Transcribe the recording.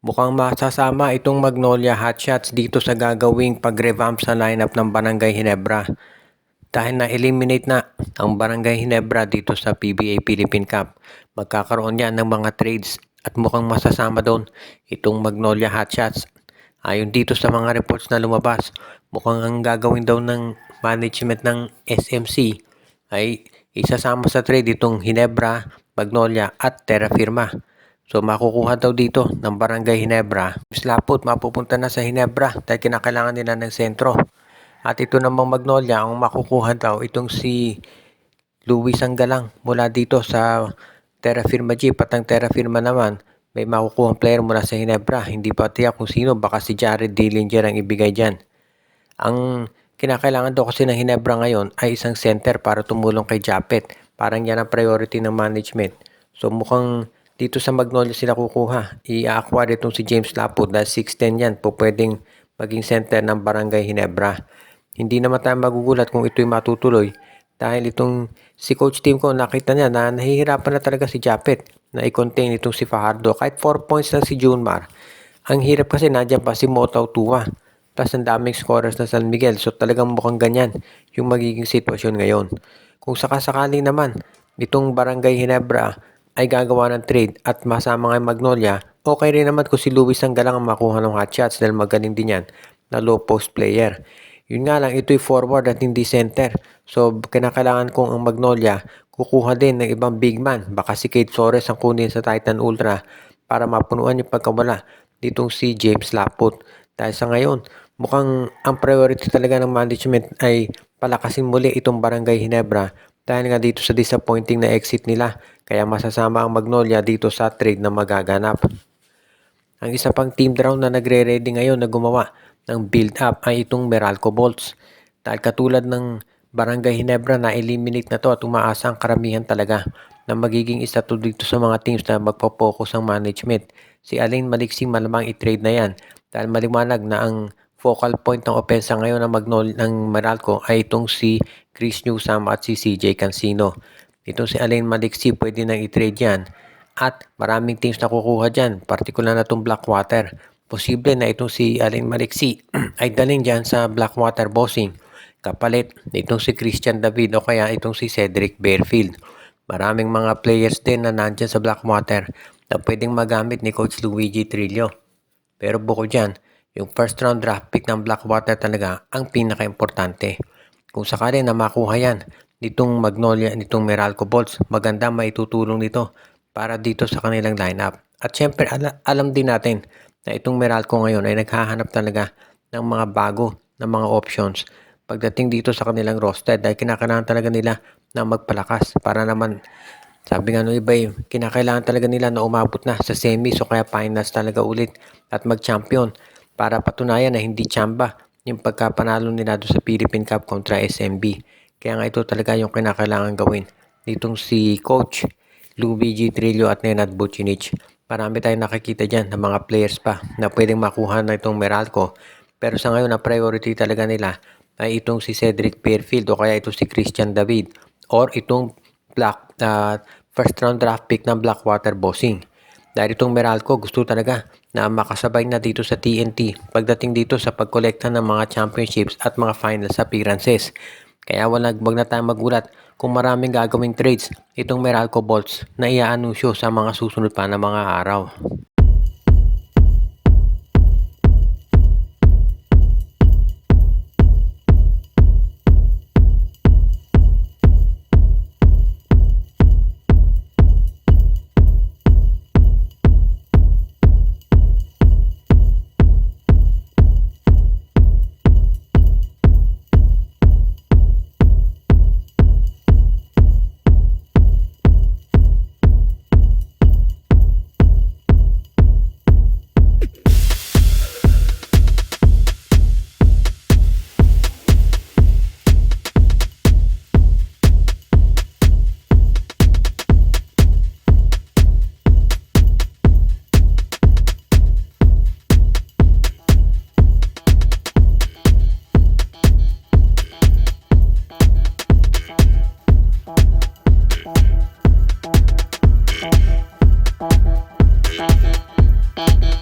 Mukhang masasama itong Magnolia Hotshots dito sa gagawing pag-revamp sa lineup ng Barangay Ginebra. Dahil na-eliminate na ang Barangay Ginebra dito sa PBA Philippine Cup, magkakaroon yan ng mga trades at mukhang masasama doon itong Magnolia Hotshots. Ayon dito sa mga reports na lumabas, mukhang ang gagawin daw ng management ng SMC ay isasama sa trade itong Ginebra, Magnolia at Terra Firma. So makukuha daw dito ng Barangay Ginebra. Slapot mapupunta na sa Ginebra dahil kinakailangan nila ng sentro. At ito namang Magnolia, ang makukuha daw itong si Luis Anggalang mula dito sa Terra Firma Jeep. At ang Terra Firma naman, may makukuha player mula sa Ginebra. Hindi pa tiyak kung sino, baka si Jared Dillinger ang ibigay dyan. Ang kinakailangan daw kasi ng Ginebra ngayon ay isang center para tumulong kay Japet. Parang yan ang priority ng management. So mukhang dito sa Magnolia sila kukuha. I-acquire itong si James Laput dahil 6'10 yan po pwedeng maging center ng Barangay Ginebra. Hindi naman tayo magugulat kung ito'y matutuloy dahil itong si Coach Tim ko nakita niya na nahihirapan na talaga si Japet na i-contain itong si Fajardo. Kahit 4 points na si Junmar. Ang hirap kasi nandiyan pa si Motaw Tua. Tapos ang daming scorers na San Miguel. So talagang mukhang ganyan yung magiging sitwasyon ngayon. Kung sakasakali naman itong Barangay Ginebra ay gagawa ng trade at masama nga Magnolia, okay rin naman kung si Luis Anggalang ang makuha ng hotshots dahil magaling din yan na low post player. Yun nga lang, ito'y forward at hindi center. So, kinakailangan kong ang Magnolia kukuha din ng ibang big man. Baka si Kate Torres ang kunin sa Titan Ultra para mapunuan yung pagkawala ditong si James Laput. Dahil sa ngayon, mukhang ang priority talaga ng management ay palakasin muli itong Barangay Ginebra dahil nga dito sa disappointing na exit nila. Kaya masasama ang Magnolia dito sa trade na magaganap. Ang isa pang team draw na nagre-ready ngayon na gumawa ng build-up ay itong Meralco Bolts. Dahil katulad ng Barangay Ginebra na eliminate na to at umaasa ang karamihan talaga na magiging isa to dito sa mga teams na magpo-focus ang management. Si Alain Maliksi malamang i-trade na yan dahil maliwanag na ang focal point ng opensa ngayon ng Meralco ay itong si Chris Newsome at si CJ Cancino. Itong si Alain Maliksi pwede nang i-trade yan. At maraming teams na kukuha dyan, partikular na itong Blackwater. Posible na itong si Alain Maliksi ay daling dyan sa Blackwater Bossing. Kapalit itong si Christian David o kaya itong si Cedric Bearfield. Maraming mga players din na nandyan sa Blackwater na pwedeng magamit ni Coach Luigi Trillo. Pero bukod dyan, yung first round draft pick ng Blackwater talaga ang pinaka-importante. Kung sakali na makuha yan, nitong Magnolia, nitong Meralco Bolts, maganda maitutulong nito para dito sa kanilang lineup. At syempre, alam din natin na itong Meralco ngayon ay naghahanap talaga ng mga bago na mga options pagdating dito sa kanilang roster dahil kinakailangan talaga nila na magpalakas para naman, sabi nga nung iba kinakailangan talaga nila na umabot na sa semis o kaya finals talaga ulit at mag-champion para patunayan na hindi tsamba yung pagkapanalo nila doon sa Philippine Cup kontra SMB. Kaya nga ito talaga yung kinakailangan gawin nitong si Coach Luigi Trillo at Nenad Vucinic. Marami tayong nakikita dyan ng mga players pa na pwedeng makuha na itong Meralco. Pero sa ngayon, ang priority talaga nila ay itong si Cedric Bearfield o kaya itong si Christian David or itong first round draft pick ng Blackwater Bossing. Dahil itong Meralco gusto talaga na makasabay na dito sa TNT pagdating dito sa pagkolekta ng mga championships at mga finals appearances. Kaya wag na tayong magulat kung maraming gagawing trades itong Meralco Bolts na iaanunsyo sa mga susunod pa na mga araw. Thank you.